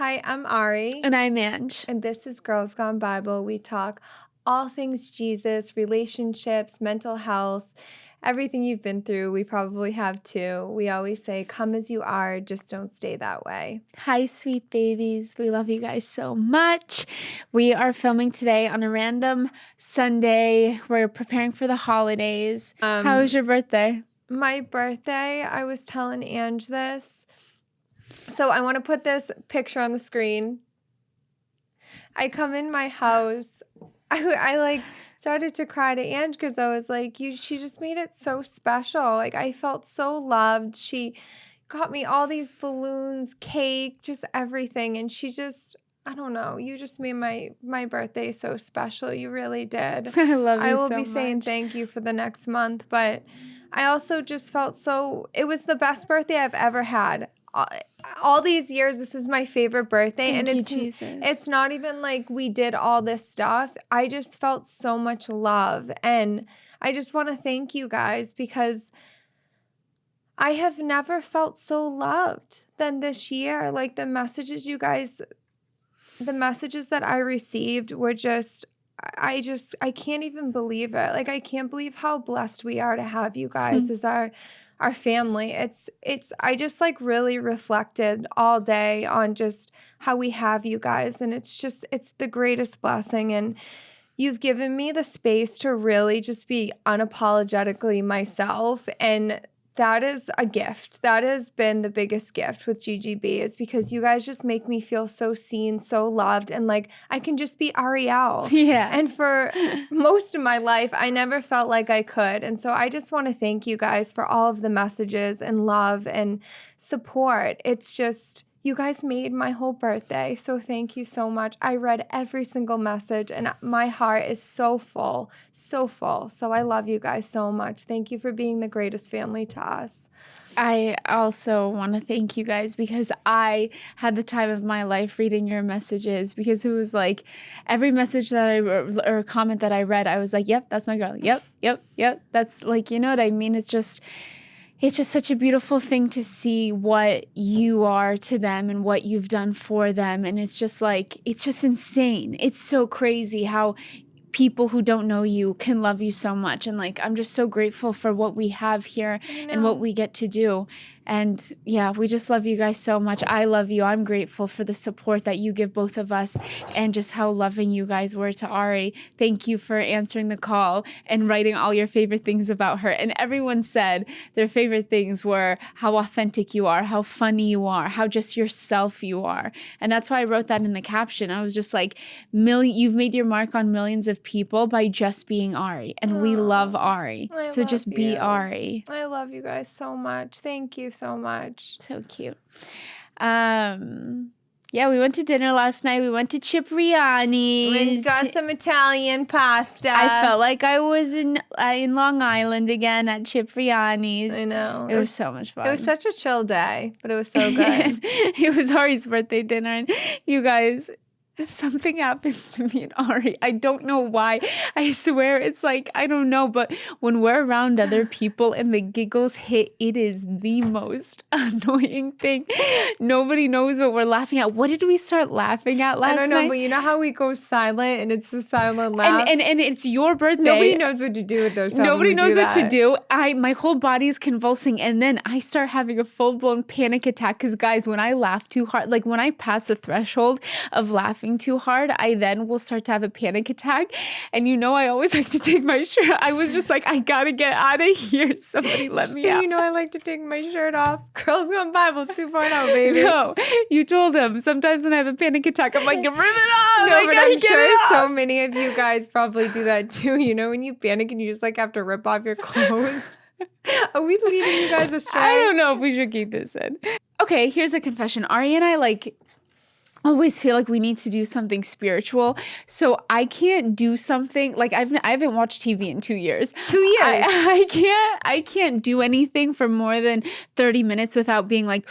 Hi, I'm Ari. And I'm Ange. And this is Girls Gone Bible. We talk all things Jesus, relationships, mental health, everything you've been through. We probably have too. We always say, come as you are, just don't stay that way. Hi, sweet babies. We love you guys so much. We are filming today on a random Sunday. We're preparing for the holidays. How was your birthday? My birthday, I was telling Ange this. So I want to put this picture on the screen. I come in my house. I like started to cry to Ange because I was like, she just made it so special. Like I felt so loved. She got me all these balloons, cake, just everything. And she just, I don't know, you just made my birthday so special. You really did. I love you so much. I will be saying thank you for the next month, but I also just felt it was the best birthday I've ever had. All these years, this was my favorite birthday. Thank you, Jesus. It's not even like we did all this stuff. I just felt so much love. And I just want to thank you guys because I have never felt so loved than this year. Like the messages that I received were just, I can't even believe it. Like I can't believe how blessed we are to have you guys as our family. I just like really reflected all day on just how we have you guys. And it's the greatest blessing. And you've given me the space to really just be unapologetically myself. And that is a gift. That has been the biggest gift with GGB is because you guys just make me feel so seen, so loved, and like I can just be Ariel. Yeah. And for most of my life, I never felt like I could. And so I just want to thank you guys for all of the messages and love and support. It's just, you guys made my whole birthday. So thank you so much. I read every single message and my heart is so full, so full. So I love you guys so much. Thank you for being the greatest family to us. I also want to thank you guys because I had the time of my life reading your messages because it was like every message that I wrote or comment that I read, I was like, yep, that's my girl. Yep. That's like, you know what I mean? It's just such a beautiful thing to see what you are to them and what you've done for them. And it's just insane. It's so crazy how people who don't know you can love you so much. And like, I'm just so grateful for what we have here and what we get to do. And yeah, we just love you guys so much. I love you. I'm grateful for the support that you give both of us and just how loving you guys were to Ari. Thank you for answering the call and writing all your favorite things about her. And everyone said their favorite things were how authentic you are, how funny you are, how just yourself you are. And that's why I wrote that in the caption. I was just like, you've made your mark on millions of people by just being Ari. And we love Ari. So just be Ari. I love you guys so much. Thank you so much. So cute. Yeah, we went to dinner last night. We went to Cipriani's. We got some Italian pasta. I felt like I was in Long Island again at Cipriani's. I know. It was so much fun. It was such a chill day, but it was so good. It was Ari's birthday dinner, and you guys, something happens to me and Ari. I don't know why. I swear it's like, I don't know, but when we're around other people and the giggles hit, it is the most annoying thing. Nobody knows what we're laughing at. What did we start laughing at last night? I don't know, but you know how we go silent and it's the silent laugh? And it's your birthday. Nobody knows what to do with themselves. Nobody knows what to do. My whole body is convulsing, and then I start having a full-blown panic attack because, guys, when I laugh too hard, like when I pass the threshold of laughing too hard, I then will start to have a panic attack. And you know, I always like to take my shirt. I was just like, I gotta get out of here. Somebody let me out. You know, I like to take my shirt off. Girls Gone Bible 2.0, baby. No, you told him. Sometimes when I have a panic attack, I'm like, rip it off. No, but I'm sure so many of you guys probably do that too. You know, when you panic and you just like have to rip off your clothes. Are we leading you guys astray? I don't know if we should keep this in. Okay, here's a confession. Ari and I always feel like we need to do something spiritual. So I can't do something like I haven't watched TV in 2 years. 2 years. I can't do anything for more than 30 minutes without being like,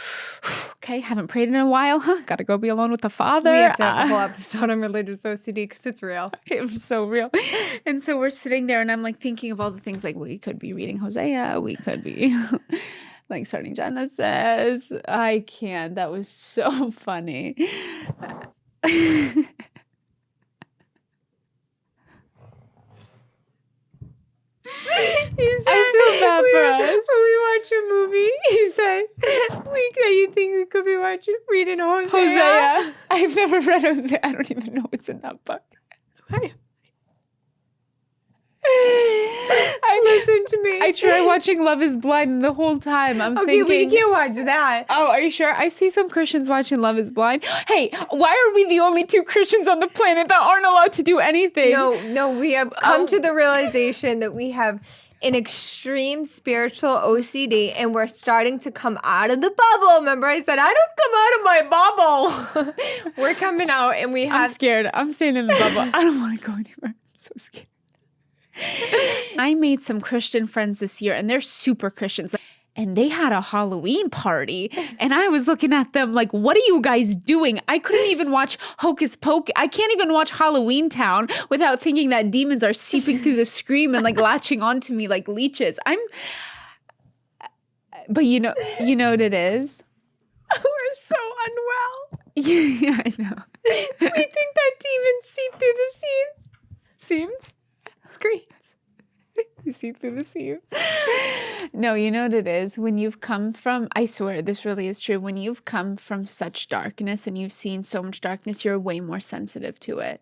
okay, haven't prayed in a while. Gotta go be alone with the Father. We have to have a whole episode on religious OCD because it's real. It was so real. And so we're sitting there and I'm like thinking of all the things like we could be reading Hosea. We could be like starting Genesis. I can't. That was so funny. I feel bad for us. When we watch a movie, he said, you think we could be reading Hosea? I've never read Hosea. I don't even know what's in that book. Listen to me. I try watching Love is Blind the whole time. I'm thinking, we can't watch that. Oh, are you sure? I see some Christians watching Love is Blind. Hey, why are we the only 2 Christians on the planet that aren't allowed to do anything? No, we have come to the realization that we have an extreme spiritual OCD, and we're starting to come out of the bubble. Remember, I said, I don't come out of my bubble. We're coming out, and we have... I'm scared. I'm staying in the bubble. I don't want to go anywhere. I'm so scared. I made some Christian friends this year, and they're super Christians. And they had a Halloween party, and I was looking at them like, what are you guys doing? I couldn't even watch Hocus Pocus. I can't even watch Halloween Town without thinking that demons are seeping through the screen and like latching onto me like leeches. But you know what it is? We're so unwell. Yeah, I know. We think that demons seep through the seams. Seams? Screens. You see through the seams. No, you know what it is? When you've come from, I swear this really is true, when you've come from such darkness and you've seen so much darkness, you're way more sensitive to it.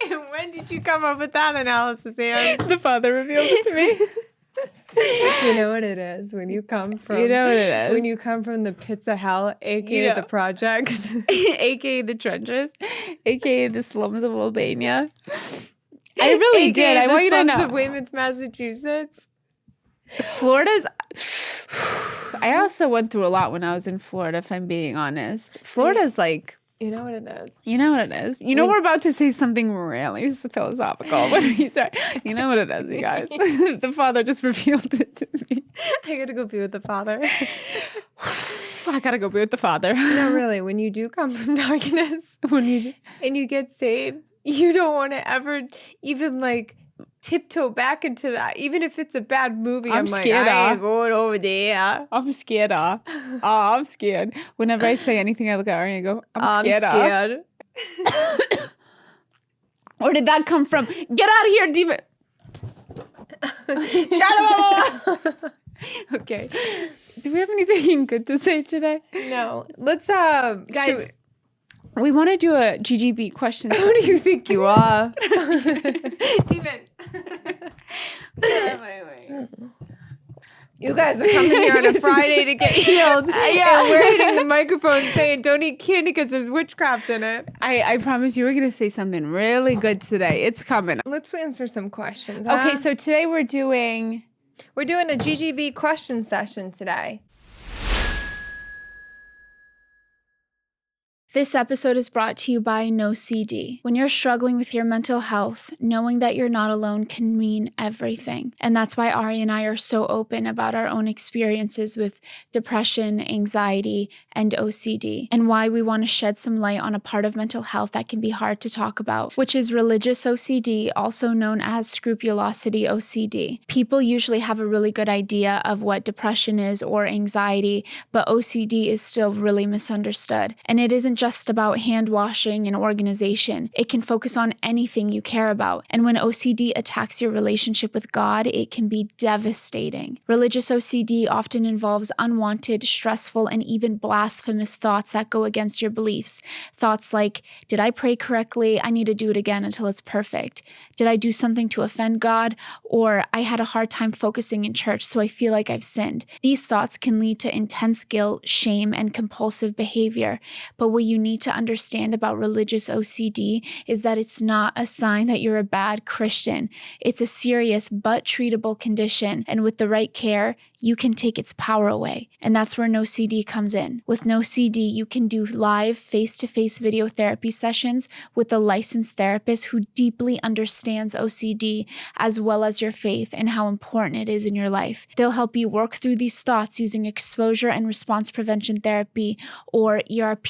And when did you come up with that analysis, Anne? The Father revealed it to me. You know what it is when you come from. You know what it is when you come from the pits of hell, aka the projects, aka the trenches, aka the slums of Albania. I really did. I want you to know. The slums of Weymouth, Massachusetts. Florida's. I also went through a lot when I was in Florida. If I'm being honest, Florida's like. You know what it is. You know what it is. You know we're about to say something really philosophical when we start. You know what it is, you guys. The Father just revealed it to me. I gotta go be with the Father. I gotta go be with the Father. No, really. When you do come from darkness, and you get saved, you don't want to ever even like tiptoe back into that. Even if it's a bad movie, I'm scared. Like, I ain't going over there. I'm scared. I'm scared. Whenever I say anything, I look at Ari and go, I'm scared. Where did that come from? Get out of here, demon. Shut up. Okay. Do we have anything good to say today? No. Let's, guys. We want to do a GGB question. Who do you think you are? Demon. Wait. You guys are coming here on a Friday to get healed. Yeah. And we're hitting the microphone saying don't eat candy because there's witchcraft in it. I promise you we're going to say something really good today. It's coming. Let's answer some questions. Okay, so today we're doing a GGB question session today. This episode is brought to you by No CD. When you're struggling with your mental health, knowing that you're not alone can mean everything. And that's why Ari and I are so open about our own experiences with depression, anxiety, and OCD, and why we want to shed some light on a part of mental health that can be hard to talk about, which is religious OCD, also known as scrupulosity OCD. People usually have a really good idea of what depression is or anxiety, but OCD is still really misunderstood. And it isn't just about hand washing and organization. It can focus on anything you care about. And when OCD attacks your relationship with God, it can be devastating. Religious OCD often involves unwanted, stressful, and even blasphemous thoughts that go against your beliefs. Thoughts like, did I pray correctly? I need to do it again until it's perfect. Did I do something to offend God? Or I had a hard time focusing in church, so I feel like I've sinned. These thoughts can lead to intense guilt, shame, and compulsive behavior. But what you need to understand about religious OCD is that it's not a sign that you're a bad Christian. It's a serious but treatable condition, and with the right care, you can take its power away. And that's where No CD comes in. With No CD, you can do live face-to-face video therapy sessions with a licensed therapist who deeply understands OCD as well as your faith and how important it is in your life. They'll help you work through these thoughts using exposure and response prevention therapy, or ERP,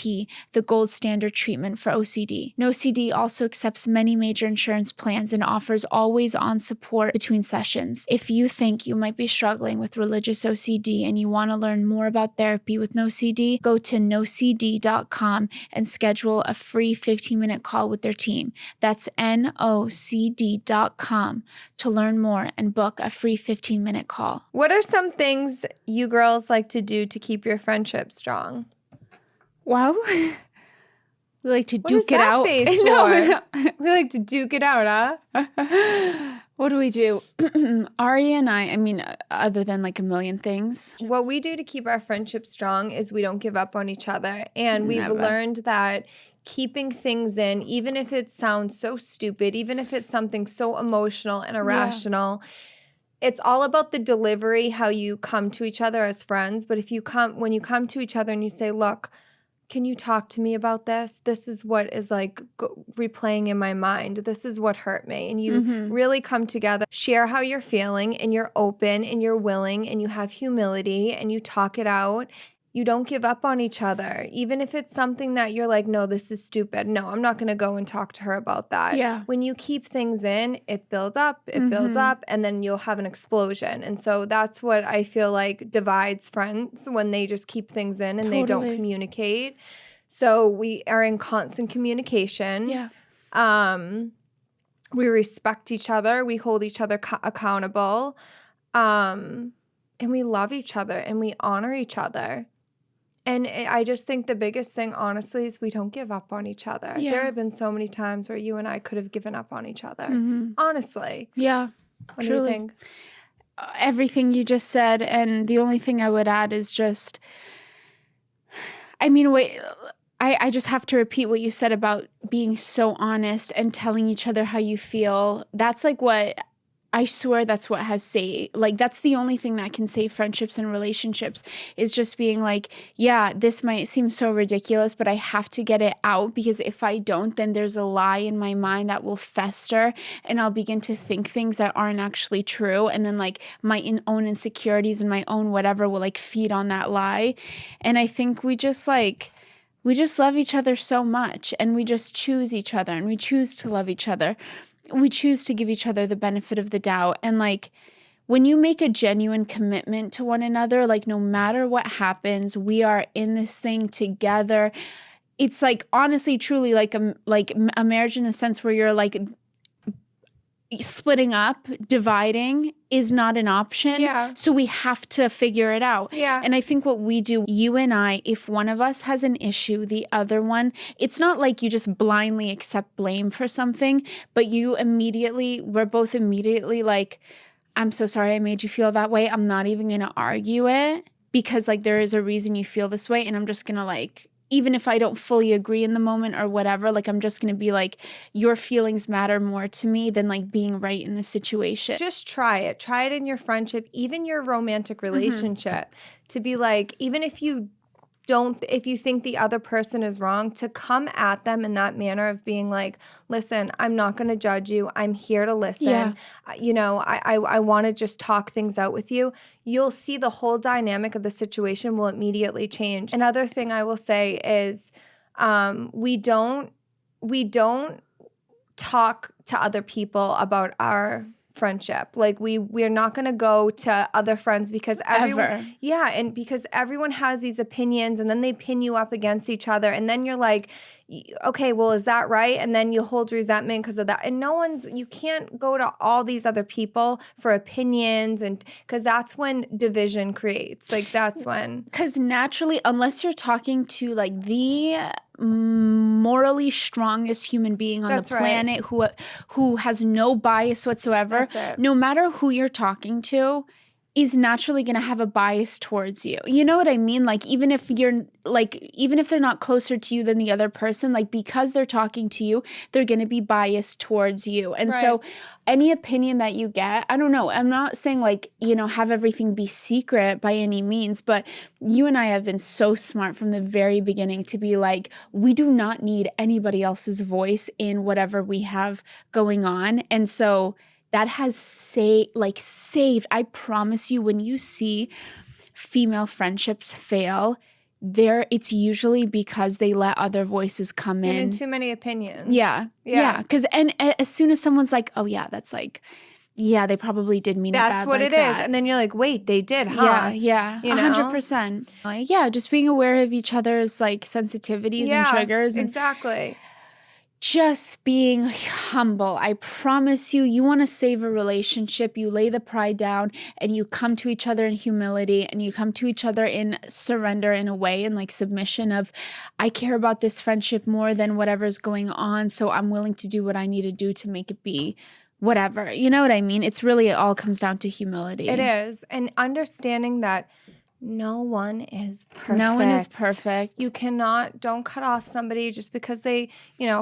the gold standard treatment for OCD. No CD also accepts many major insurance plans and offers always-on support between sessions. If you think you might be struggling with religious OCD and you want to learn more about therapy with No CD, go to nocd.com and schedule a free 15-minute call with their team. That's nocd.com to learn more and book a free 15-minute call. What are some things you girls like to do to keep your friendship strong? Wow. We like to duke it that out. Face for? We like to duke it out, huh? What do we do? Ari and I mean, other than like a million things. What we do to keep our friendship strong is we don't give up on each other. And we've learned that keeping things in, even if it sounds so stupid, even if it's something so emotional and irrational, it's all about the delivery, how you come to each other as friends. But when you come to each other and you say, look, can you talk to me about this? This is what is like replaying in my mind. This is what hurt me. And you really come together, share how you're feeling, and you're open and you're willing and you have humility and you talk it out. You don't give up on each other. Even if it's something that you're like, no, this is stupid. No, I'm not going to go and talk to her about that. Yeah. When you keep things in, it builds up, and then you'll have an explosion. And so that's what I feel like divides friends, when they just keep things in and they don't communicate. So we are in constant communication. Yeah. We respect each other. We hold each other accountable. And we love each other and we honor each other. And I just think the biggest thing, honestly, is we don't give up on each other. Yeah. There have been so many times where you and I could have given up on each other. Honestly. Yeah. What do you think? Everything you just said. And the only thing I would add is just, I just have to repeat what you said about being so honest and telling each other how you feel. That's like what I swear that's what has saved, like, that's the only thing that can save friendships and relationships, is just being like, yeah, this might seem so ridiculous, but I have to get it out, because if I don't, then there's a lie in my mind that will fester and I'll begin to think things that aren't actually true. And then like my own insecurities and my own whatever will like feed on that lie. And I think we just love each other so much, and we just choose each other, and we choose to love each other. We choose to give each other the benefit of the doubt. And like, when you make a genuine commitment to one another, like no matter what happens, we are in this thing together. It's like, honestly, truly like a marriage in a sense where you're like splitting up, dividing is not an option. Yeah. So we have to figure it out. Yeah. And I think what we do, you and I, if one of us has an issue, the other one, it's not like you just blindly accept blame for something, but we're both immediately like, I'm so sorry I made you feel that way. I'm not even going to argue it, because like there is a reason you feel this way. And I'm just going to like, even if I don't fully agree in the moment or whatever, like I'm just going to be like, your feelings matter more to me than like being right in the situation. Just try it. Try it in your friendship, even your romantic relationship, to be like, even if you think the other person is wrong, to come at them in that manner of being like, listen, I'm not going to judge you. I'm here to listen. Yeah. I want to just talk things out with you. You'll see the whole dynamic of the situation will immediately change. Another thing I will say is we don't talk to other people about our friendship. Like we're not going to go to other friends, because because everyone has these opinions, and then they pin you up against each other, and then you're like, okay, well, is that right? And then you hold resentment because of that. And you can't go to all these other people for opinions, and because that's when division creates. Like that's when. Because naturally, unless you're talking to like the morally strongest human being on the planet, who has no bias whatsoever, no matter who you're talking to, is naturally going to have a bias towards you. You know what I mean? Like, even if they're not closer to you than the other person, like, because they're talking to you, they're going to be biased towards you. And so any opinion that you get, I don't know, I'm not saying like, have everything be secret by any means, but you and I have been so smart from the very beginning to be like, we do not need anybody else's voice in whatever we have going on. And so that has saved. I promise you, when you see female friendships fail, it's usually because they let other voices come in. And too many opinions. Yeah. Because and as soon as someone's like, oh yeah, that's like, yeah, they probably did mean it bad. That's what like it that. is. And then you're like, wait, they did, huh? Yeah. 100%. Like, yeah, just being aware of each other's like sensitivities and triggers. And exactly. just being humble. I promise you, you want to save a relationship, you lay the pride down and you come to each other in humility and you come to each other in surrender in a way, and like submission of, I care about this friendship more than whatever's going on, so I'm willing to do what I need to do to make it be whatever. You know what I mean? It all comes down to humility. It is. And understanding that no one is perfect. No one is perfect. Don't cut off somebody just because they,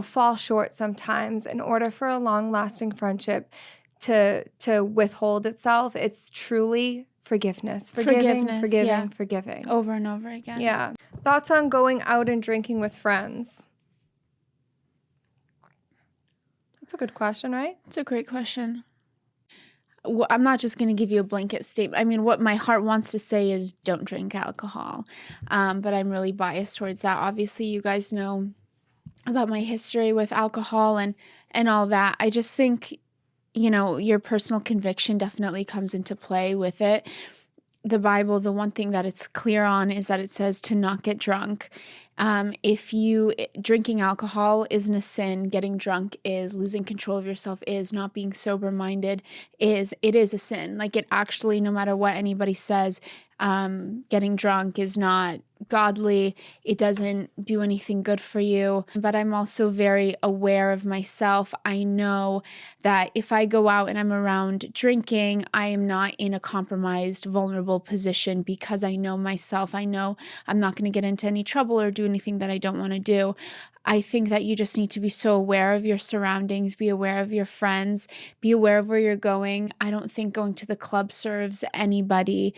fall short sometimes. In order for a long-lasting friendship to withhold itself, it's truly forgiveness. Forgiving. Over and over again. Yeah. Thoughts on going out and drinking with friends? That's a good question, right? It's a great question. I'm not just going to give you a blanket statement. I mean, what my heart wants to say is don't drink alcohol. But I'm really biased towards that. Obviously, you guys know about my history with alcohol and all that. I just think, your personal conviction definitely comes into play with it. The Bible, the one thing that it's clear on is that it says to not get drunk. Drinking alcohol isn't a sin, getting drunk is, losing control of yourself is, not being sober-minded it is a sin. Like, it actually, no matter what anybody says, getting drunk is not godly. It doesn't do anything good for you. But I'm also very aware of myself. I know that if I go out and I'm around drinking, I am not in a compromised, vulnerable position because I know myself. I know I'm not going to get into any trouble or do anything that I don't want to do. I think that you just need to be so aware of your surroundings, be aware of your friends, be aware of where you're going. I don't think going to the club serves anybody.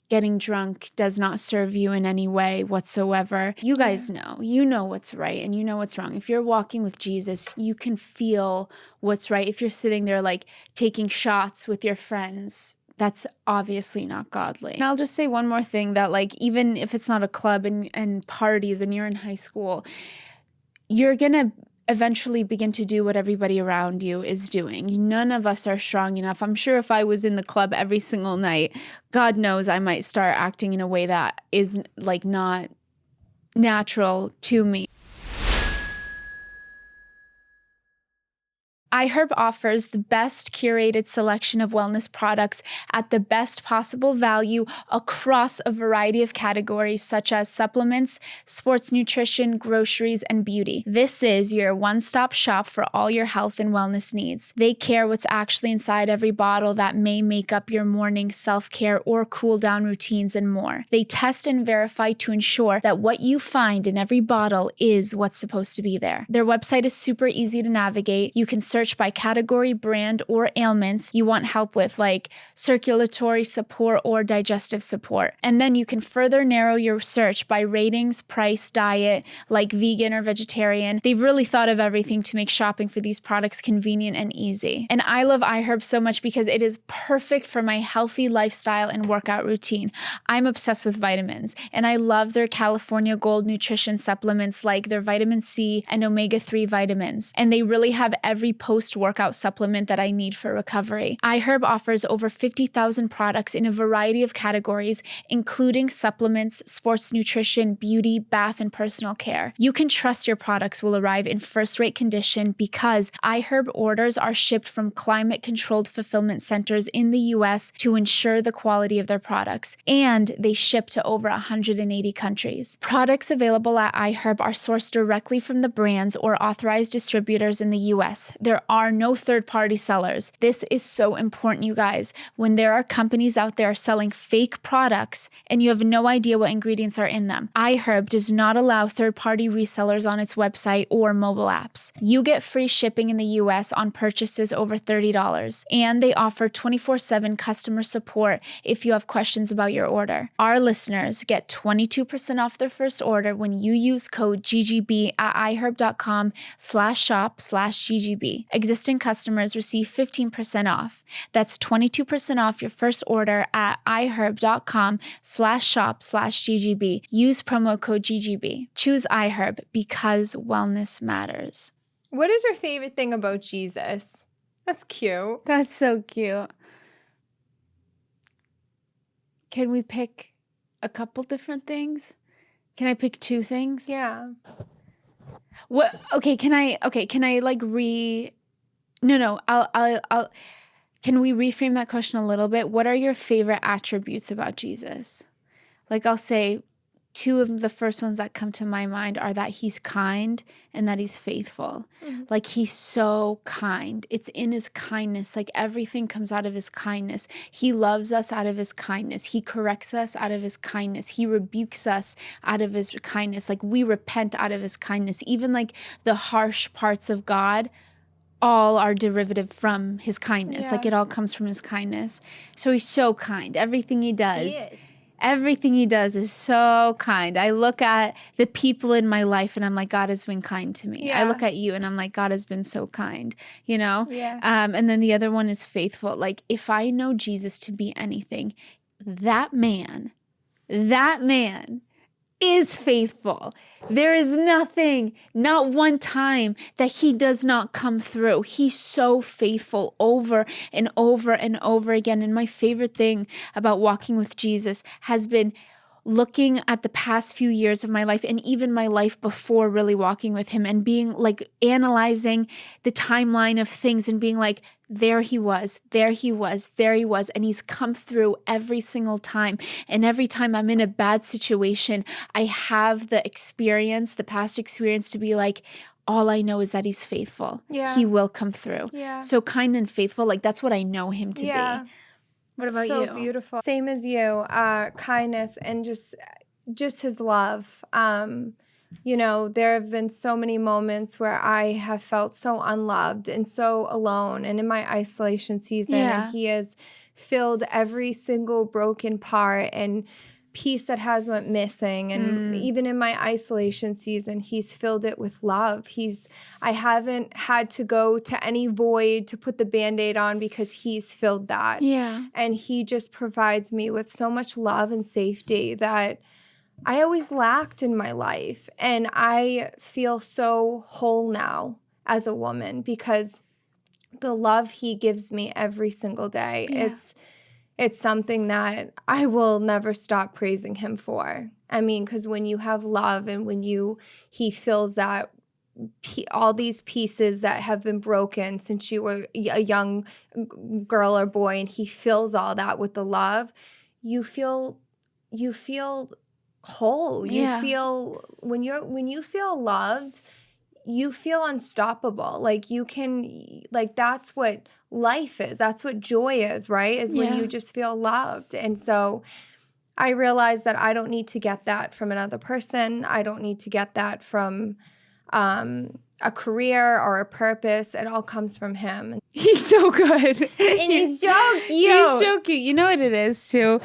Getting drunk does not serve you in any way whatsoever. You guys know. You know what's right and you know what's wrong. If you're walking with Jesus, you can feel what's right. If you're sitting there like taking shots with your friends, that's obviously not godly. And I'll just say one more thing, that like, even if it's not a club and parties and you're in high school, you're going to eventually begin to do what everybody around you is doing. None of us are strong enough. I'm sure if I was in the club every single night, God knows I might start acting in a way that is like not natural to me. iHerb offers the best curated selection of wellness products at the best possible value across a variety of categories such as supplements, sports nutrition, groceries, and beauty. This is your one-stop shop for all your health and wellness needs. They care what's actually inside every bottle that may make up your morning self-care or cool-down routines and more. They test and verify to ensure that what you find in every bottle is what's supposed to be there. Their website is super easy to navigate. You can search by category, brand, or ailments you want help with, like circulatory support or digestive support. And then you can further narrow your search by ratings, price, diet, like vegan or vegetarian. They've really thought of everything to make shopping for these products convenient and easy. And I love iHerb so much because it is perfect for my healthy lifestyle and workout routine. I'm obsessed with vitamins, and I love their California Gold nutrition supplements, like their vitamin C and omega-3 vitamins. And they really have every post-workout supplement that I need for recovery. iHerb offers over 50,000 products in a variety of categories, including supplements, sports nutrition, beauty, bath, and personal care. You can trust your products will arrive in first-rate condition because iHerb orders are shipped from climate-controlled fulfillment centers in the U.S. to ensure the quality of their products, and they ship to over 180 countries. Products available at iHerb are sourced directly from the brands or authorized distributors in the U.S. They're are no third-party sellers. This is so important, you guys. When there are companies out there selling fake products and you have no idea what ingredients are in them, iHerb does not allow third-party resellers on its website or mobile apps. You get free shipping in the US on purchases over $30, and they offer 24/7 customer support if you have questions about your order. Our listeners get 22% off their first order when you use code GGB at iHerb.com/shop/GGB. Existing customers receive 15% off. That's 22% off your first order at iHerb.com/shop/GGB. Use promo code GGB. Choose iHerb because wellness matters. What is your favorite thing about Jesus? That's cute. That's so cute. Can we pick a couple different things? Can I pick 2 things? Yeah. What? Okay. Can I like No. I'll. Can we reframe that question a little bit? What are your favorite attributes about Jesus? Like, I'll say 2 of the first ones that come to my mind are that he's kind and that he's faithful. Mm-hmm. Like, he's so kind. It's in his kindness. Like, everything comes out of his kindness. He loves us out of his kindness. He corrects us out of his kindness. He rebukes us out of his kindness. Like, we repent out of his kindness. Even like the harsh parts of God all are derivative from his kindness. Yeah. Like, it all comes from his kindness. So he's so kind. Everything he does. Everything he does is so kind. I look at the people in my life and I'm like, God has been kind to me. Yeah. I look at you and I'm like, God has been so kind, you know? Yeah. And then the other one is faithful. Like, if I know Jesus to be anything, that man is faithful. There is nothing, not one time that he does not come through. He's so faithful over and over and over again. And my favorite thing about walking with Jesus has been looking at the past few years of my life and even my life before really walking with him and being like analyzing the timeline of things and being like, there he was, and he's come through every single time. And every time I'm in a bad situation, I have the past experience to be like, all I know is that he's faithful. Yeah. He will come through. Yeah. So kind and faithful, like that's what I know him to be. What about you? So beautiful. Same as you, kindness and just his love. You know, there have been so many moments where I have felt so unloved and so alone and in my isolation season. Yeah. And he has filled every single broken part and piece that has went missing. And even in my isolation season, he's filled it with love. I haven't had to go to any void to put the Band-Aid on because he's filled that. Yeah. And he just provides me with so much love and safety that I always lacked in my life. And I feel so whole now as a woman because the love he gives me every single day, it's something that I will never stop praising him for. I mean, because when you have love and when he fills that, all these pieces that have been broken since you were a young girl or boy, and he fills all that with the love, you feel whole. Yeah. You feel when you feel loved, you feel unstoppable. Like you can, like that's what life is. That's what joy is, right? Is when you just feel loved. And so I realized that I don't need to get that from another person. I don't need to get that from a career or a purpose. It all comes from him. He's so good. And he's so cute. He's so cute. You know what it is too?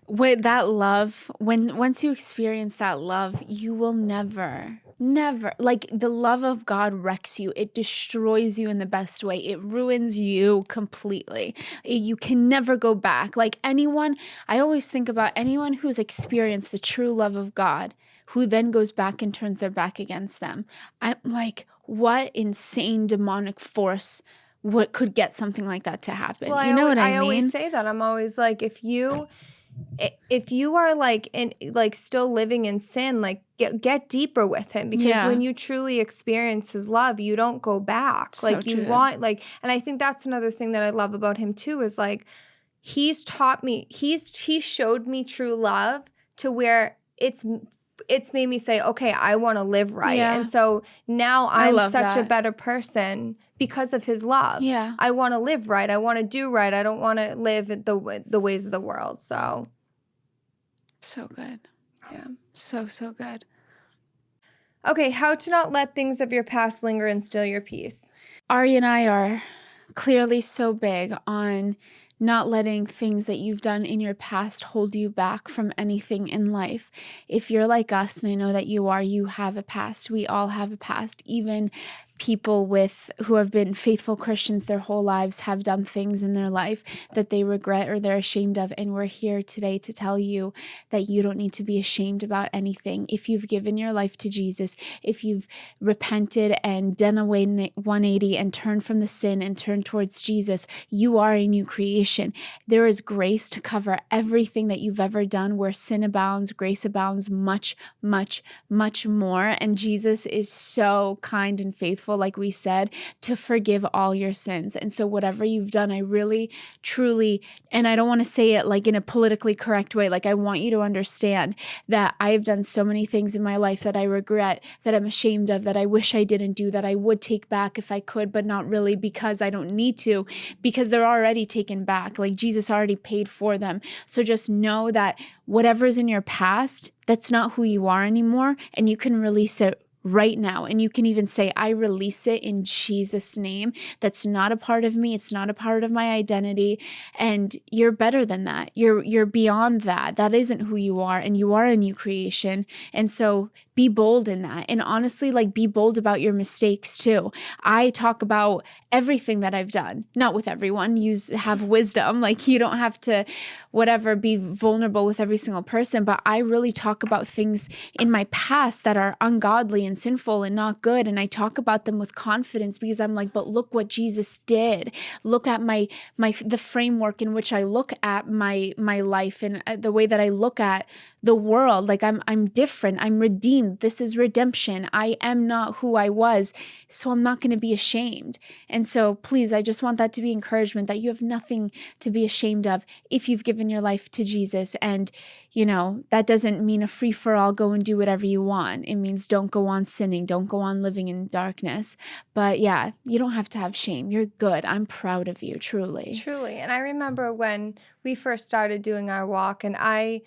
With that love, once you experience that love, you will never, like the love of God wrecks you. It destroys you in the best way. It ruins you completely. You can never go back. Like I always think about anyone who's experienced the true love of God, who then goes back and turns their back against them. I'm like, what insane demonic force what could get something like that to happen? Well, you know what I mean? I always say that. I'm always like, if you are like still living in sin, like get deeper with him, because when you truly experience his love, you don't go back. So like you true. want, like, and I think that's another thing that I love about him too, is like he showed me true love to where it's made me say, okay, I want to live right. Yeah. And so now I I'm love such a that. better person because of his love. Yeah. I want to live right. I want to do right. I don't want to live the ways of the world. So good. yeah. So good. Okay, how to not let things of your past linger and steal your peace. Ari and I are clearly so big on not letting things that you've done in your past hold you back from anything in life. If you're like us, and I know that you are, you have a past. We all have a past. Even people who have been faithful Christians their whole lives have done things in their life that they regret or they're ashamed of. And we're here today to tell you that you don't need to be ashamed about anything. If you've given your life to Jesus, if you've repented and done a 180 and turned from the sin and turned towards Jesus, you are a new creation. There is grace to cover everything that you've ever done. Where sin abounds, grace abounds much, much, much more. And Jesus is so kind and faithful, like we said, to forgive all your sins. And so whatever you've done, I really, truly, and I don't want to say it like in a politically correct way, like I want you to understand that I've done so many things in my life that I regret, that I'm ashamed of, that I wish I didn't do, that I would take back if I could, but not really, because I don't need to, because they're already taken back. Like Jesus already paid for them. So just know that whatever's in your past, that's not who you are anymore, and you can release it right now. And you can even say, I release it in Jesus' name. That's not a part of me. It's not a part of my identity. And you're better than that. You're beyond that. That isn't who you are. And you are a new creation. And so be bold in that. And honestly, like, be bold about your mistakes too. I talk about everything that I've done, not with everyone. Have wisdom. Like, you don't have to, be vulnerable with every single person. But I really talk about things in my past that are ungodly and sinful and not good. And I talk about them with confidence because I'm like, but look what Jesus did. Look at the framework in which I look at my life and the way that I look at the world. Like, I'm different. I'm redeemed. This is redemption. I am not who I was, so I'm not going to be ashamed. And so please, I just want that to be encouragement, that you have nothing to be ashamed of if you've given your life to Jesus. And, that doesn't mean a free for all, go and do whatever you want. It means don't go on sinning. Don't go on living in darkness. But yeah, you don't have to have shame. You're good. I'm proud of you, truly. Truly. And I remember when we first started doing our walk, and I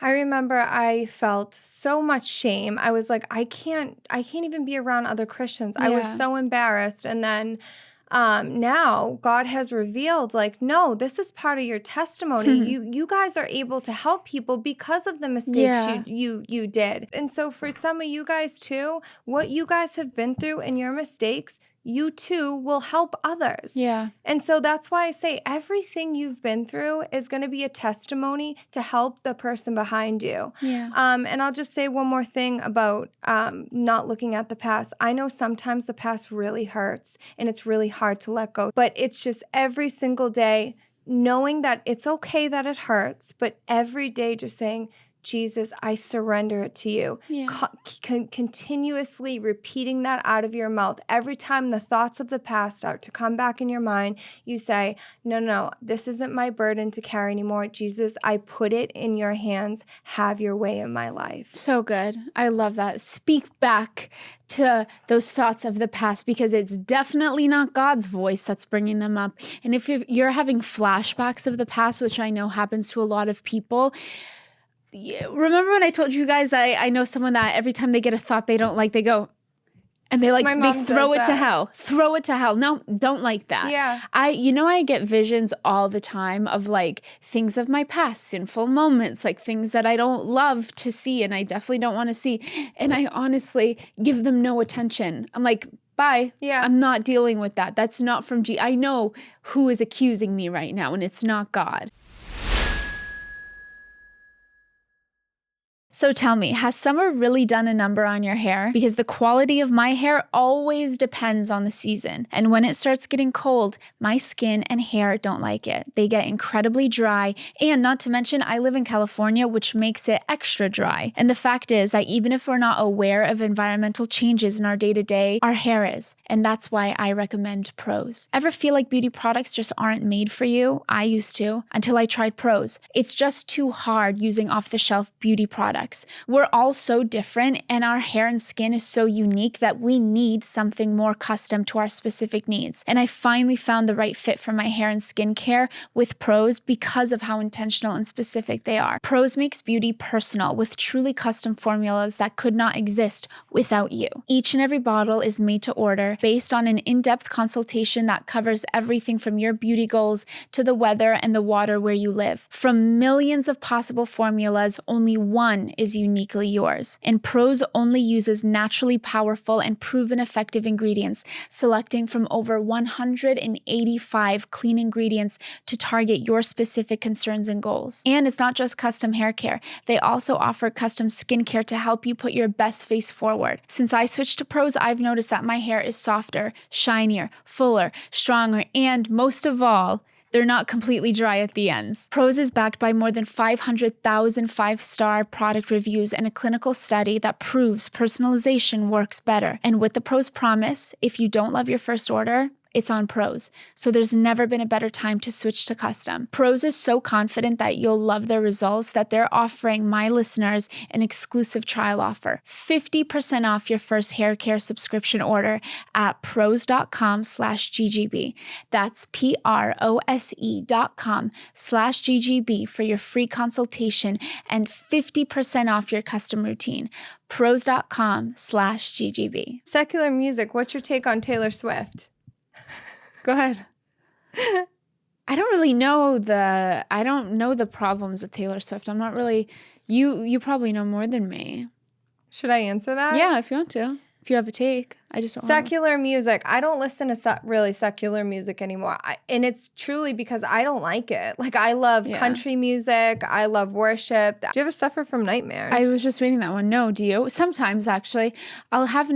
remember I felt so much shame. I was like, I can't even be around other Christians. I was so embarrassed. And then now God has revealed, like, no, this is part of your testimony. You guys are able to help people because of the mistakes you did. And so for some of you guys too, what you guys have been through and your mistakes, you too will help others. Yeah. And so that's why I say everything you've been through is going to be a testimony to help the person behind you. Yeah. And I'll just say one more thing about not looking at the past. I know sometimes the past really hurts and it's really hard to let go, but it's just every single day knowing that it's okay that it hurts, but every day just saying, Jesus, I surrender it to you. Yeah. Continuously repeating that out of your mouth. Every time the thoughts of the past start to come back in your mind, you say, no, this isn't my burden to carry anymore. Jesus, I put it in your hands. Have your way in my life. So good. I love that. Speak back to those thoughts of the past, because it's definitely not God's voice that's bringing them up. And if you're having flashbacks of the past, which I know happens to a lot of people, remember when I told you guys I know someone that every time they get a thought they don't like, they go and they throw it to hell. Throw it to hell. No, don't like that. Yeah. I get visions all the time of like things of my past, sinful moments, like things that I don't love to see and I definitely don't want to see. And I honestly give them no attention. I'm like, bye. Yeah. I'm not dealing with that. That's not from I know who is accusing me right now, and it's not God. So tell me, has summer really done a number on your hair? Because the quality of my hair always depends on the season. And when it starts getting cold, my skin and hair don't like it. They get incredibly dry. And not to mention, I live in California, which makes it extra dry. And the fact is that even if we're not aware of environmental changes in our day-to-day, our hair is. And that's why I recommend Pros. Ever feel like beauty products just aren't made for you? I used to, until I tried Pros. It's just too hard using off-the-shelf beauty products. projects. We're all so different, and our hair and skin is so unique that we need something more custom to our specific needs. And I finally found the right fit for my hair and skincare with Prose because of how intentional and specific they are. Prose makes beauty personal with truly custom formulas that could not exist without you. Each and every bottle is made to order based on an in-depth consultation that covers everything from your beauty goals to the weather and the water where you live. From millions of possible formulas, only one is uniquely yours. And Prose only uses naturally powerful and proven effective ingredients, selecting from over 185 clean ingredients to target your specific concerns and goals. And it's not just custom hair care. They also offer custom skincare to help you put your best face forward. Since I switched to Prose, I've noticed that my hair is softer, shinier, fuller, stronger, and most of all, they're not completely dry at the ends. Prose is backed by more than 500,000 five-star product reviews and a clinical study that proves personalization works better. And with the Prose promise, if you don't love your first order, it's on Prose. So there's never been a better time to switch to custom. Prose is so confident that you'll love their results that they're offering my listeners an exclusive trial offer. 50% off your first hair care subscription order at prose.com/GGB. That's prose.com/GGB for your free consultation and 50% off your custom routine. Prose.com/GGB. Secular music, what's your take on Taylor Swift? Go ahead. I don't know the problems with Taylor Swift. I'm not really, you probably know more than me. Should I answer that? Yeah, if you want to. If you have a take. I just don't Secular music. I don't listen to really secular music anymore. And it's truly because I don't like it. Like, I love country music. I love worship. Do you ever suffer from nightmares? I was just reading that one. No, do you? Sometimes, actually. I'll have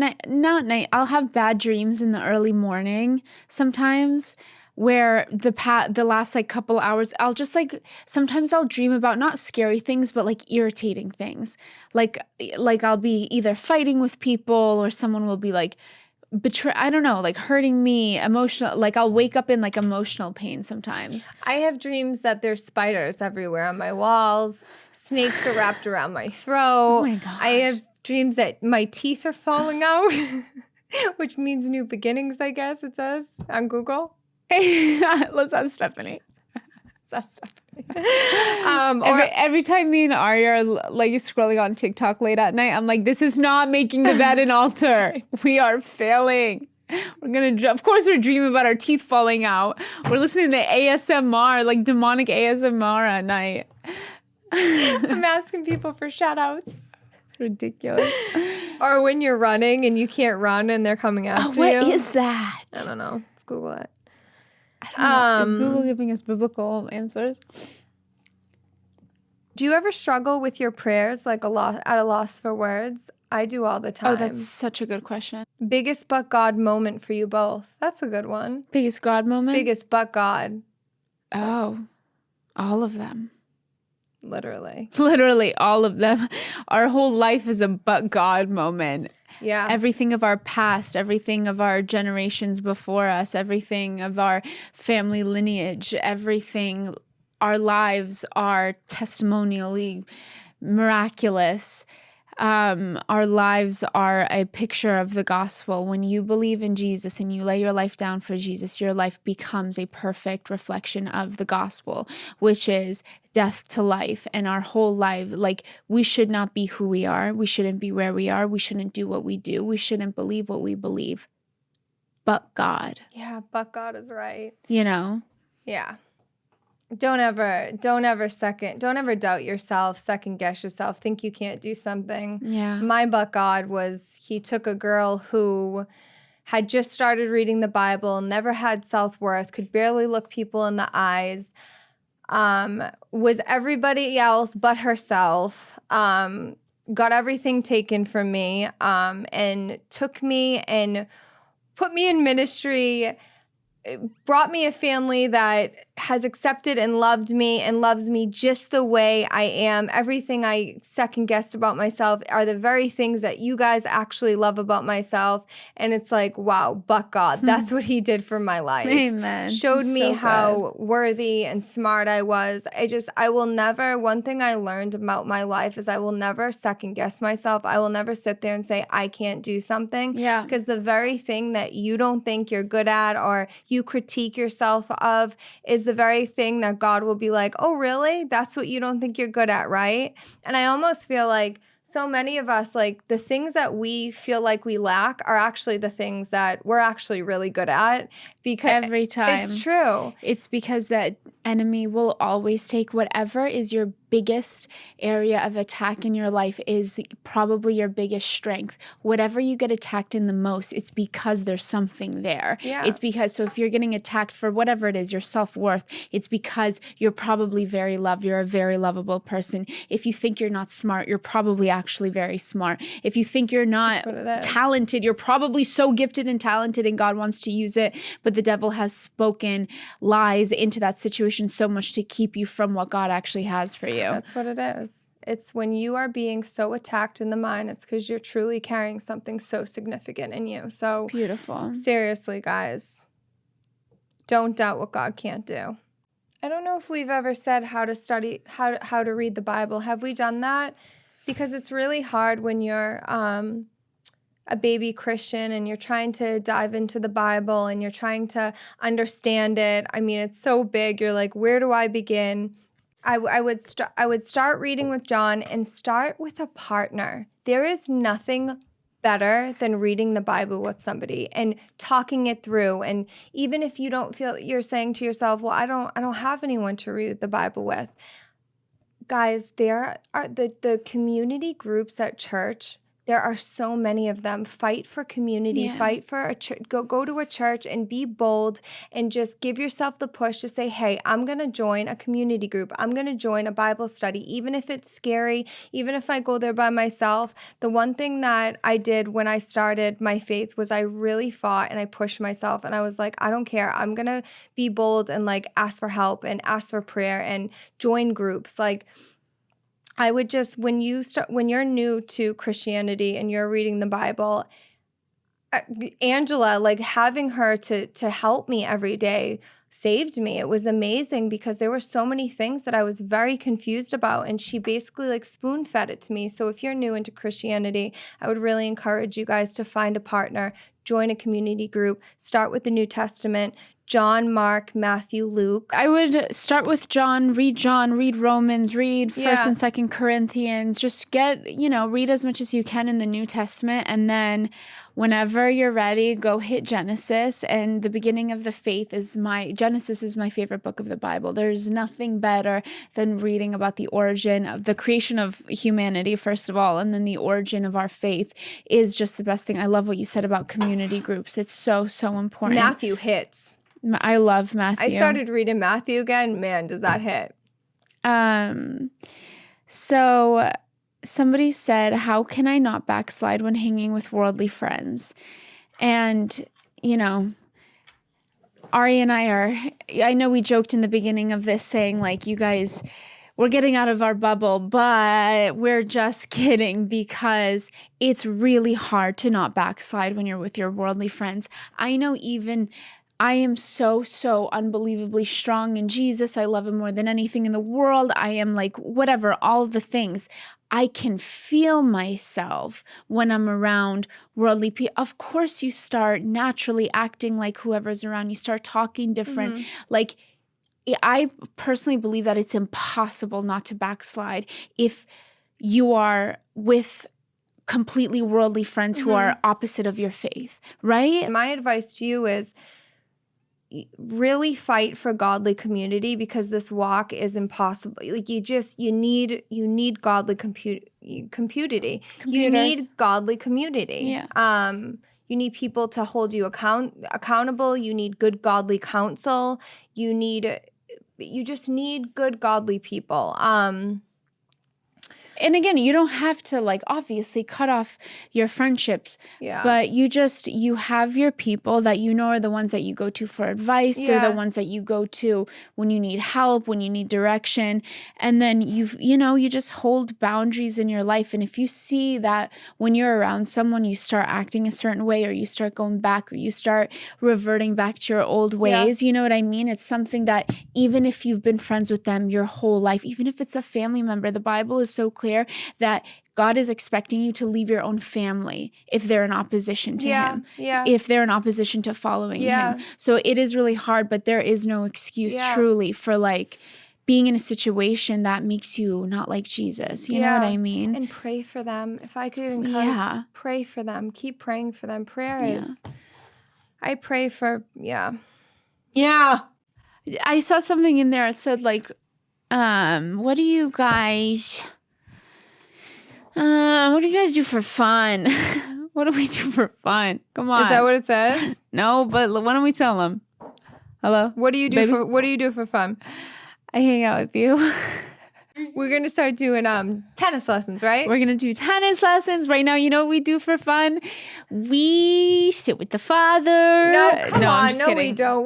I'll have bad dreams in the early morning sometimes, where the last like couple hours, I'll just like, sometimes I'll dream about not scary things, but like irritating things. Like I'll be either fighting with people or someone will be like I don't know, like hurting me, emotional, like I'll wake up in like emotional pain sometimes. I have dreams that there's spiders everywhere on my walls. Snakes are wrapped around my throat. Oh my gosh. I have dreams that my teeth are falling out, which means new beginnings, I guess it says on Google. Let's ask Stephanie. Every time me and Arya are like scrolling on TikTok late at night, I'm like, this is not making the bed an altar. We are failing. Of course we're dreaming about our teeth falling out. We're listening to ASMR, like demonic ASMR at night. I'm asking people for shout outs. It's ridiculous. Or when you're running and you can't run and they're coming after you. What is that? I don't know. Let's Google it. I don't know. Is Google giving us biblical answers? Do you ever struggle with your prayers, like at a loss for words? I do all the time. Oh, that's such a good question. Biggest but God moment for you both. That's a good one. Biggest God moment? Biggest but God. Oh, all of them. Literally. Literally all of them. Our whole life is a but God moment. Yeah. Everything of our past, everything of our generations before us, everything of our family lineage, everything, our lives are testimonially miraculous. Our lives are a picture of the gospel. When you believe in Jesus and you lay your life down for Jesus, your life becomes a perfect reflection of the gospel, which is death to life. And our whole life, like, we should not be who we are. We shouldn't be where we are. We shouldn't do what we do. We shouldn't believe what we believe. But God. Yeah, but God is right. You know? Yeah. Don't ever doubt yourself, second guess yourself, think you can't do something. Yeah. My but God was, he took a girl who had just started reading the Bible, never had self-worth, could barely look people in the eyes, was everybody else but herself, got everything taken from me, and took me and put me in ministry, brought me a family that has accepted and loved me and loves me just the way I am. Everything I second guessed about myself are the very things that you guys actually love about myself. And it's like, wow, but God, that's what he did for my life. Amen. Showed me So how worthy and smart I was. I will never, one thing I learned about my life is I will never second guess myself. I will never sit there and say, I can't do something. Yeah. Because the very thing that you don't think you're good at or you critique yourself of is the very thing that God will be like, oh, really? That's what you don't think you're good at, right? And I almost feel like so many of us, like the things that we feel like we lack are actually the things that we're actually really good at. Because every time. It's true. It's because that enemy will always take whatever is your biggest area of attack in your life is probably your biggest strength. Whatever you get attacked in the most, it's because there's something there. Yeah. It's because, so if you're getting attacked for whatever it is, your self-worth, it's because you're probably very loved. You're a very lovable person. If you think you're not smart, you're probably actually very smart. If you think you're not talented, you're probably so gifted and talented and God wants to use it, but the devil has spoken lies into that situation so much to keep you from what God actually has for you. That's what it is. It's when you are being so attacked in the mind, it's because you're truly carrying something so significant in you. So beautiful. Seriously, guys, don't doubt what God can't do. I don't know if we've ever said how to read the Bible. Have we done that? Because it's really hard when you're a baby Christian and you're trying to dive into the Bible and you're trying to understand it. I mean, it's so big. You're like, where do I begin? I would start reading with John and start with a partner. There is nothing better than reading the Bible with somebody and talking it through. And even if you don't feel, you're saying to yourself, well, I don't have anyone to read the Bible with. Guys, there are the community groups at church. There are so many of them. Fight for community. Fight for a church. Go to a church and be bold and just give yourself the push to say, hey, I'm going to join a community group. I'm going to join a Bible study, even if it's scary, even if I go there by myself. The one thing that I did when I started my faith was I really fought and I pushed myself and I was like, I don't care. I'm going to be bold and like ask for help and ask for prayer and join groups. Like, I would just, when you're new to Christianity and you're reading the Bible, Angela, like having her to help me every day saved me. It was amazing because there were so many things that I was very confused about, and she basically like spoon fed it to me. So if you're new into Christianity, I would really encourage you guys to find a partner, join a community group, start with the New Testament, John, Mark, Matthew, Luke. I would start with John, read Romans, read 1st and 2nd Corinthians. Just read as much as you can in the New Testament. And then whenever you're ready, go hit Genesis. And the beginning of the faith Genesis is my favorite book of the Bible. There's nothing better than reading about the origin of the creation of humanity, first of all, and then the origin of our faith is just the best thing. I love what you said about community groups. It's so, so important. Matthew hits. I love Matthew. I started reading Matthew again. Man, does that hit. So somebody said, how can I not backslide when hanging with worldly friends? And, Ari and I know we joked in the beginning of this saying like, you guys, we're getting out of our bubble, but we're just kidding because it's really hard to not backslide when you're with your worldly friends. I know even I am so, so unbelievably strong in Jesus. I love him more than anything in the world. I am like, whatever, all the things. I can feel myself when I'm around worldly people. Of course, you start naturally acting like whoever's around. You start talking different. Mm-hmm. Like, I personally believe that it's impossible not to backslide if you are with completely worldly friends who are opposite of your faith, right? My advice to you is really fight for godly community because this walk is impossible. Like you need godly community. You need godly community. Yeah. You need people to hold you accountable. You need good godly counsel. You just need good godly people. And again, you don't have to like obviously cut off your friendships, but you have your people that you know are the ones that you go to for advice. They're the ones that you go to when you need help, when you need direction. And then you just hold boundaries in your life. And if you see that when you're around someone, you start acting a certain way, or you start going back, or you start reverting back to your old ways, you know what I mean? It's something that even if you've been friends with them your whole life, even if it's a family member, the Bible is so clear that God is expecting you to leave your own family if they're in opposition to him, if they're in opposition to following him. So it is really hard, but there is no excuse truly for like being in a situation that makes you not like Jesus. You know what I mean? And pray for them. If I could encourage, pray for them. Keep praying for them. Prayer is, I pray for, I saw something in there. It said like, what do you guys do for fun? What do we do for fun? Come on. Is that what it says? No, but why don't we tell them? Hello? What do you do for fun? I hang out with you. We're going to start doing tennis lessons, right? We're going to do tennis lessons. Right now, you know what we do for fun? We sit with the Father. No, come on. I'm just no, kidding. We don't.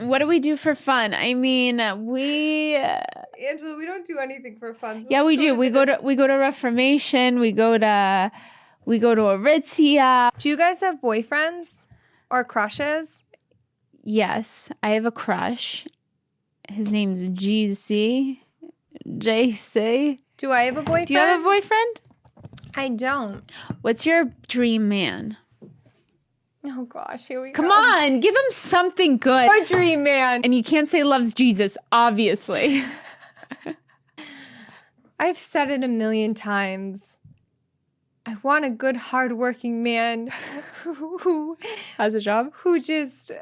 What do we do for fun? I mean, Angela, we don't do anything for fun. Yeah, we do. We go to Reformation. We go to Aritzia. Do you guys have boyfriends or crushes? Yes, I have a crush. His name's JC. Do I have a boyfriend? Do you have a boyfriend? I don't. What's your dream man? Oh gosh, here we go. Come on, give him something good. Our dream man. And you can't say loves Jesus, obviously. I've said it a million times. I want a good, hardworking man who has a job, who's just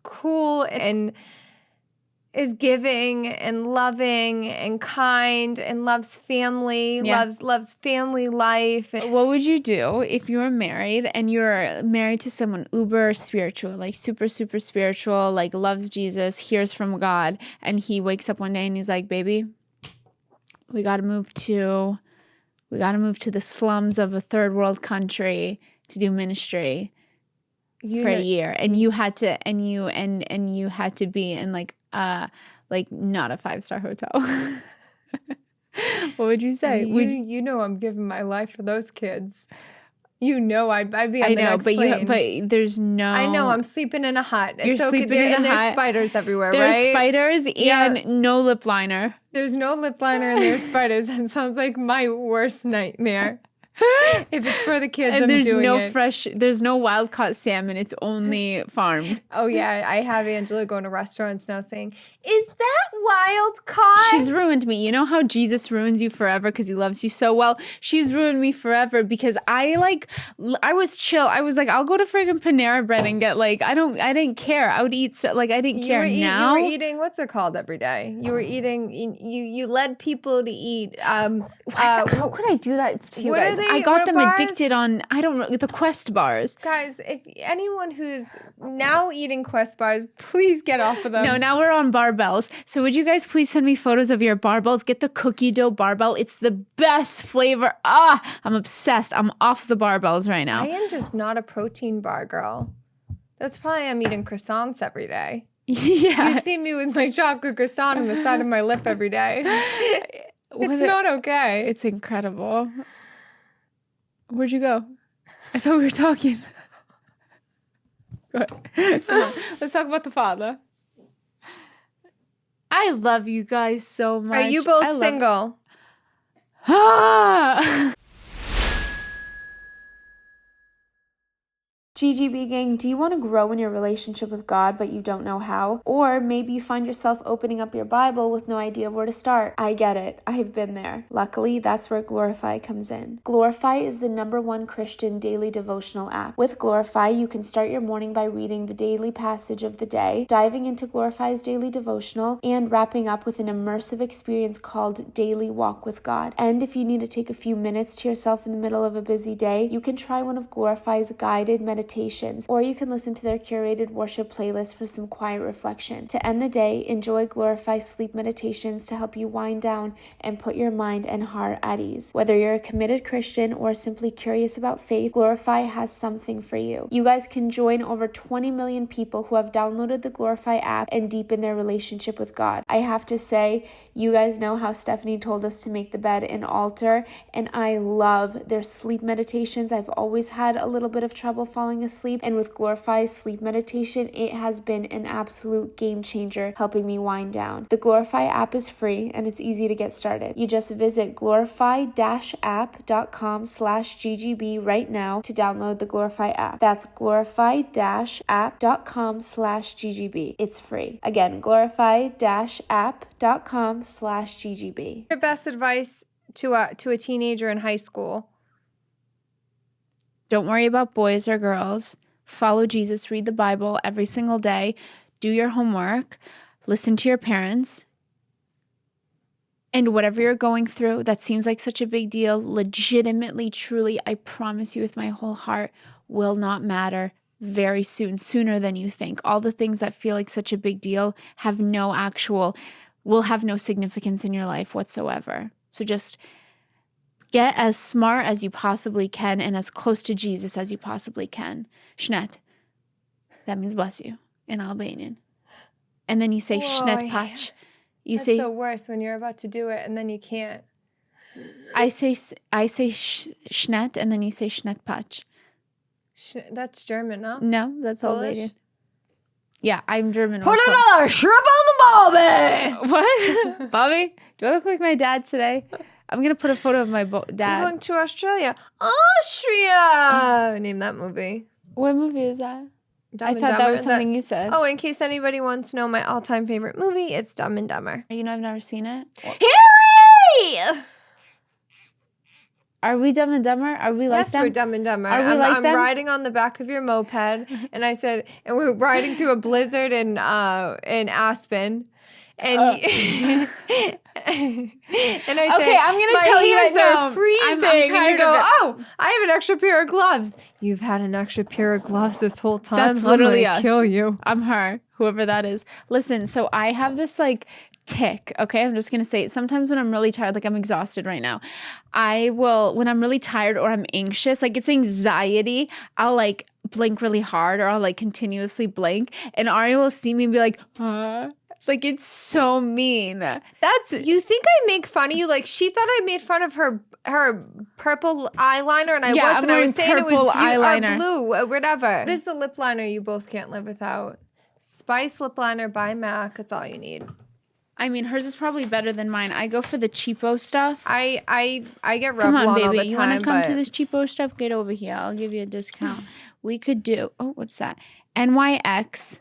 cool and is giving and loving and kind and loves family, loves family life. What would you do if you were married and you're married to someone uber spiritual, like super, super spiritual, like loves Jesus, hears from God, and he wakes up one day and he's like, baby, we got to move to the slums of a third world country to do ministry for a year, and you had to be in like not a 5-star hotel. What would you say? You know I'm giving my life for those kids. You know I'd be on the next plane. But there's no. I know I'm sleeping in a hut. You're sleeping in a hut. There's spiders everywhere, there's right? There's spiders and no lip liner. There's no lip liner and there's spiders. That sounds like my worst nightmare. If it's for the kids, and there's no wild caught salmon. It's only farmed. Oh yeah, I have Angela going to restaurants now saying, "Is that wild caught?" She's ruined me. You know how Jesus ruins you forever because he loves you so well? She's ruined me forever because I was chill. I was like, I'll go to friggin' Panera Bread and get I didn't care. I would eat I didn't care. Now you were eating, what's it called every day? You were eating, you led people to eat. How could I do that to you guys? I got them addicted on, I don't know, the Quest bars. Guys, if anyone who's now eating Quest bars, please get off of them. No, now we're on barbells. So would you guys please send me photos of your barbells? Get the cookie dough barbell. It's the best flavor. I'm obsessed. I'm off the barbells right now. I am just not a protein bar girl. That's probably I'm eating croissants every day. Yeah. You see me with my chocolate croissant on the side of my lip every day. It's not okay. It's incredible. Where'd you go? I thought we were talking. Go ahead. Come on. Let's talk about the Father. I love you guys so much. Are you both single? GGB gang, do you want to grow in your relationship with God, but you don't know how? Or maybe you find yourself opening up your Bible with no idea where to start. I get it. I've been there. Luckily, that's where Glorify comes in. Glorify is the #1 Christian daily devotional app. With Glorify, you can start your morning by reading the daily passage of the day, diving into Glorify's daily devotional, and wrapping up with an immersive experience called Daily Walk with God. And if you need to take a few minutes to yourself in the middle of a busy day, you can try one of Glorify's guided meditations meditations, or you can listen to their curated worship playlist for some quiet reflection. To end the day, enjoy Glorify sleep meditations to help you wind down and put your mind and heart at ease. Whether you're a committed Christian or simply curious about faith, Glorify has something for you. You guys can join over 20 million people who have downloaded the Glorify app and deepen their relationship with God. I have to say, you guys know how Stephanie told us to make the bed an altar, and I love their sleep meditations. I've always had a little bit of trouble falling asleep, and with Glorify's sleep meditation, it has been an absolute game changer, helping me wind down. The Glorify app is free, and it's easy to get started. You just visit glorify-app.com/GGB right now to download the Glorify app. That's glorify-app.com/GGB. It's free. Again, glorify-app.com/GGB. Your best advice to a teenager in high school? Don't worry about boys or girls. Follow Jesus, read the Bible every single day, do your homework, listen to your parents, and whatever you're going through that seems like such a big deal, legitimately, truly, I promise you with my whole heart, will not matter very soon, sooner than you think. All the things that feel like such a big deal will have no significance in your life whatsoever. So just get as smart as you possibly can and as close to Jesus as you possibly can. Shnet. That means bless you in Albanian. And then you say shnet pach. That's the worst when you're about to do it and then you can't. I say shnet and then you say shnet pach. That's German, no? No, that's Polish? Albanian. Yeah, I'm German. Put another shrimp on the Bobby! What? Bobby? Do I look like my dad today? I'm going to put a photo of my dad. I'm going to Australia. Austria! Name that movie. What movie is that? Dumb I and thought that Dumber. was something you said. Oh, in case anybody wants to know my all-time favorite movie, it's Dumb and Dumber. You know, I've never seen it. Harry! Are we Dumb and Dumber? Are we like yes, them? we're Dumb and Dumber. Are we like I'm them? riding on the back of your moped, and I said, and we're riding through a blizzard in Aspen. And and I said, okay, I'm gonna my tell you hands right are now, freezing. I'm and you tired go, of it. oh, I have an extra pair of gloves. You've had an extra pair of gloves this whole time. That's literally I'm gonna us. kill you. I'm her, whoever that is. Listen, so I have this like tick, okay? I'm just going to say it. Sometimes when I'm really tired, like I'm exhausted right now, when I'm really tired or I'm anxious, like it's anxiety, I'll like blink really hard or I'll like continuously blink and Ari will see me and be like, huh? Like it's so mean. You think I make fun of you? Like she thought I made fun of her purple eyeliner and I wasn't. I was saying it was eyeliner. Or blue, or whatever. What is the lip liner you both can't live without? Spice lip liner by MAC. That's all you need. I mean, hers is probably better than mine. I go for the cheapo stuff. I get Revlon come on, baby. all the time. You want to come to this cheapo stuff? Get over here. I'll give you a discount. We could do. Oh, what's that? NYX,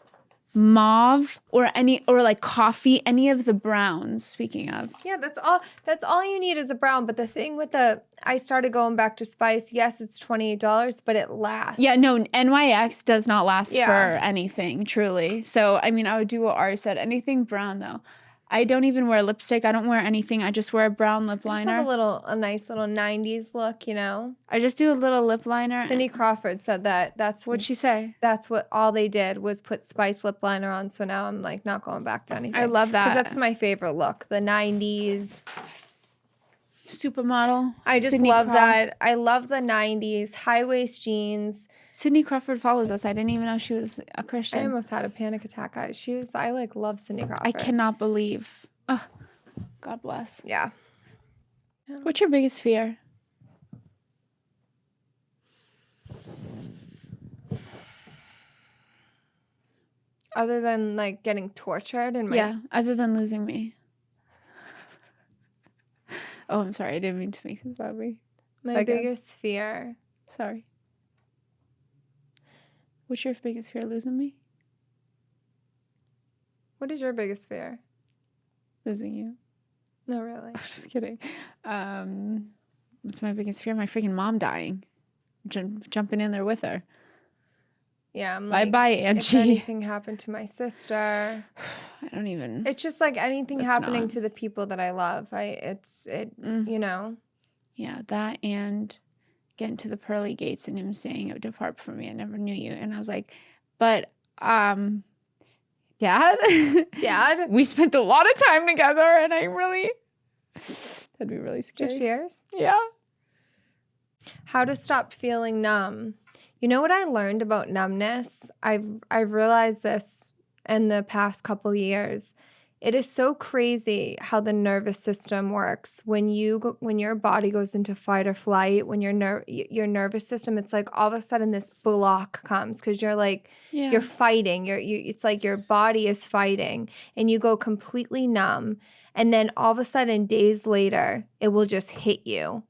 mauve, or like coffee. Any of the browns. Speaking of. Yeah, that's all. That's all you need is a brown. But the thing with I started going back to Spice. Yes, it's $28, but it lasts. Yeah, no, NYX does not last for anything. Truly. So I mean, I would do what Ari said. Anything brown though. I don't even wear lipstick. I don't wear anything. I just wear a brown lip liner. Just have a nice little 90s look, you know? I just do a little lip liner. Cindy Crawford said that's what'd she say? That's what all they did was put Spice lip liner on. So now I'm like not going back to anything. I love that. Because that's my favorite look. The 90s. Supermodel. I just love that. I love the 90s. High-waist jeans. Cindy Crawford follows us. I didn't even know she was a Christian. I almost had a panic attack. I love Cindy Crawford. I cannot believe. Oh, God bless. Yeah. What's your biggest fear? Other than like getting tortured and other than losing me. Oh, I'm sorry. I didn't mean to make this about me. My biggest fear. Sorry. What's your biggest fear? Losing me? What is your biggest fear? Losing you. No, really. I'm just kidding. What's my biggest fear? My freaking mom dying. Jumping in there with her. Yeah, I'm like, bye-bye, Angie. If anything happened to my sister. I don't even. It's just like anything happening to the people that I love. You know. Yeah, that and getting to the pearly gates and him saying, "Oh, depart from me, I never knew you." And I was like, but Dad, Dad, we spent a lot of time together, and that'd be really scary. just years. Yeah. How to stop feeling numb. You know what I learned about numbness? I've realized this in the past couple years. It is so crazy how the nervous system works. When your body goes into fight or flight, when your nervous system, it's like all of a sudden this block comes because you're like you're fighting. It's like your body is fighting, and you go completely numb. And then all of a sudden, days later, it will just hit you.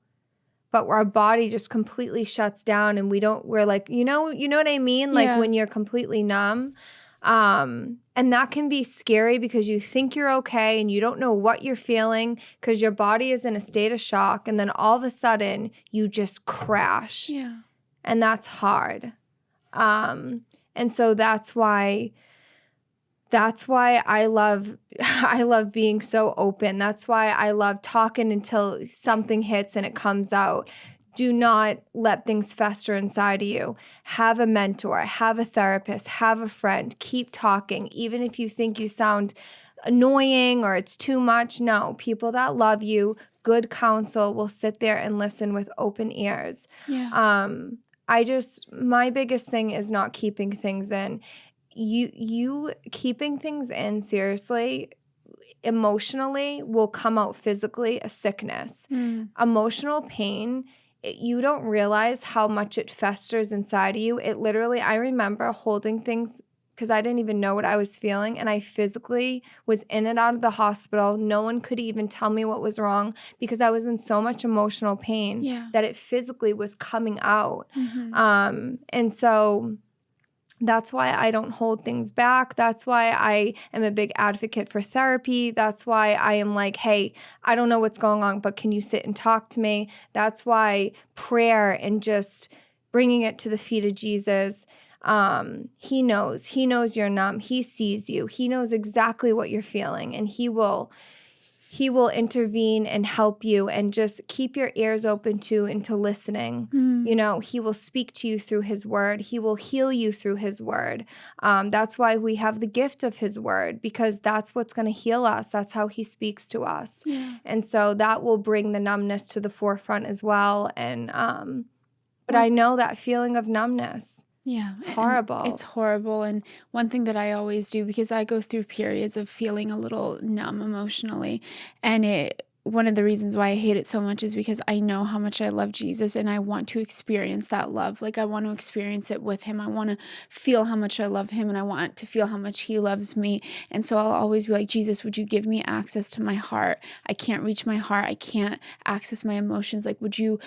But our body just completely shuts down, and we're like, you know what I mean? Like when you're completely numb. And that can be scary because you think you're okay and you don't know what you're feeling because your body is in a state of shock. And then all of a sudden you just crash. Yeah. And that's hard. And so that's why I love being so open. That's why I love talking until something hits and it comes out. Do not let things fester inside of you. Have a mentor, have a therapist, have a friend. Keep talking. Even if you think you sound annoying or it's too much, no. People that love you, good counsel, will sit there and listen with open ears. Yeah. My biggest thing is not keeping things in. You keeping things in, seriously, emotionally will come out physically a sickness. Emotional pain, you don't realize how much it festers inside of you. It literally, I remember holding things because I didn't even know what I was feeling, and I physically was in and out of the hospital. No one could even tell me what was wrong because I was in so much emotional pain that it physically was coming out. And so that's why I don't hold things back. That's why I am a big advocate for therapy. That's why I am like, hey, I don't know what's going on, but can you sit and talk to me? That's why prayer and just bringing it to the feet of Jesus. He knows you're numb. He sees you. He knows exactly what you're feeling, and he will intervene and help you, and just keep your ears open into listening. He will speak to you through his word. He will heal you through his word. That's why we have the gift of his word, because that's what's going to heal us. That's how he speaks to us. And so that will bring the numbness to the forefront as well. And, but I know that feeling of numbness. Yeah. It's horrible. It's horrible. And one thing that I always do, because I go through periods of feeling a little numb emotionally, and one of the reasons why I hate it so much is because I know how much I love Jesus, and I want to experience that love. Like, I want to experience it with him. I want to feel how much I love him, and I want to feel how much he loves me. And so I'll always be like, Jesus, would you give me access to my heart? I can't reach my heart. I can't access my emotions. Like, would you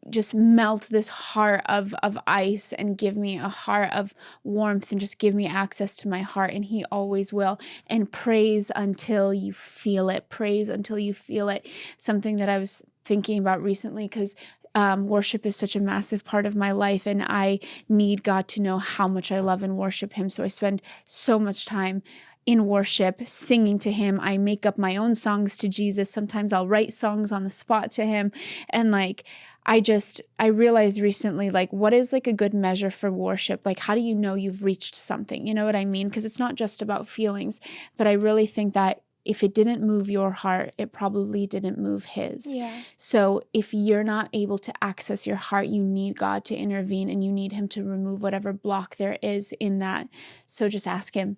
just melt this heart of ice and give me a heart of warmth, and just give me access to my heart? And he always will. And praise until you feel it. Praise until you feel it. Something that I was thinking about recently, because worship is such a massive part of my life, and I need God to know how much I love and worship him. So I spend so much time in worship, singing to him. I make up my own songs to Jesus. Sometimes I'll write songs on the spot to him. And like, I realized recently, like, what is like a good measure for worship? Like, how do you know you've reached something? You know what I mean? Because it's not just about feelings, but I really think that if it didn't move your heart, it probably didn't move his. So if you're not able to access your heart, you need God to intervene, and you need him to remove whatever block there is in that. So just ask him.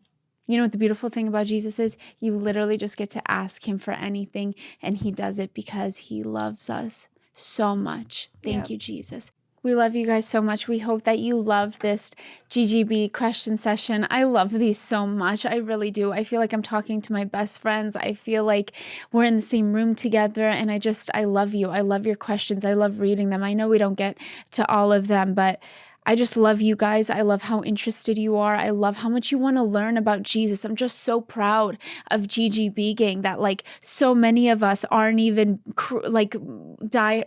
You know what the beautiful thing about Jesus is? You literally just get to ask him for anything, and he does it because he loves us so much. Thank you, Jesus. We love you guys so much. We hope that you love this GGB question session. I love these so much. I really do. I feel like I'm talking to my best friends. I feel like we're in the same room together, and I love you. I love your questions. I love reading them. I know we don't get to all of them, but I just love you guys. I love how interested you are. I love how much you want to learn about Jesus. I'm just so proud of GGB gang that like so many of us aren't even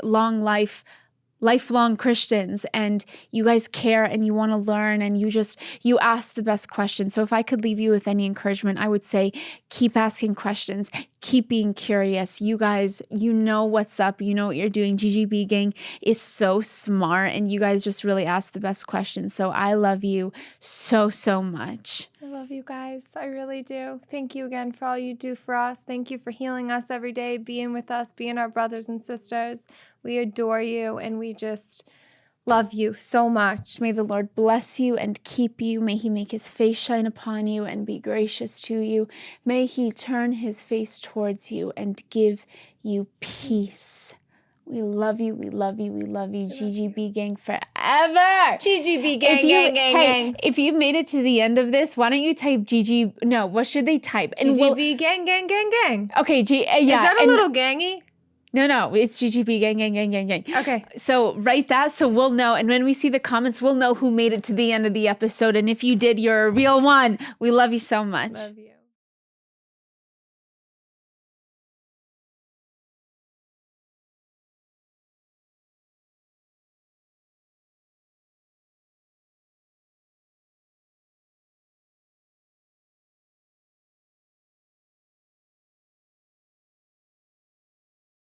long life lifelong Christians, and you guys care and you want to learn, and you ask the best questions. So if I could leave you with any encouragement, I would say keep asking questions, keep being curious. You guys, you know what's up, you know what you're doing. GGB gang is so smart, and you guys just really ask the best questions. So I love you so, so much. I love you guys. I really do. Thank you again for all you do for us. Thank you for healing us every day, being with us, being our brothers and sisters. We adore you, and we just love you so much. May the Lord bless you and keep you. May he make his face shine upon you and be gracious to you. May he turn his face towards you and give you peace. We love you. We love you. We love you. GGB gang forever. GGB gang, gang. If you made it to the end of this, why don't you type GG? No, what should they type? GGB gang. Okay, yeah. Is that a little gangy? No, it's GGB gang. Okay. So write that so we'll know. And when we see the comments, we'll know who made it to the end of the episode. And if you did, you're a real one. We love you so much. Love you.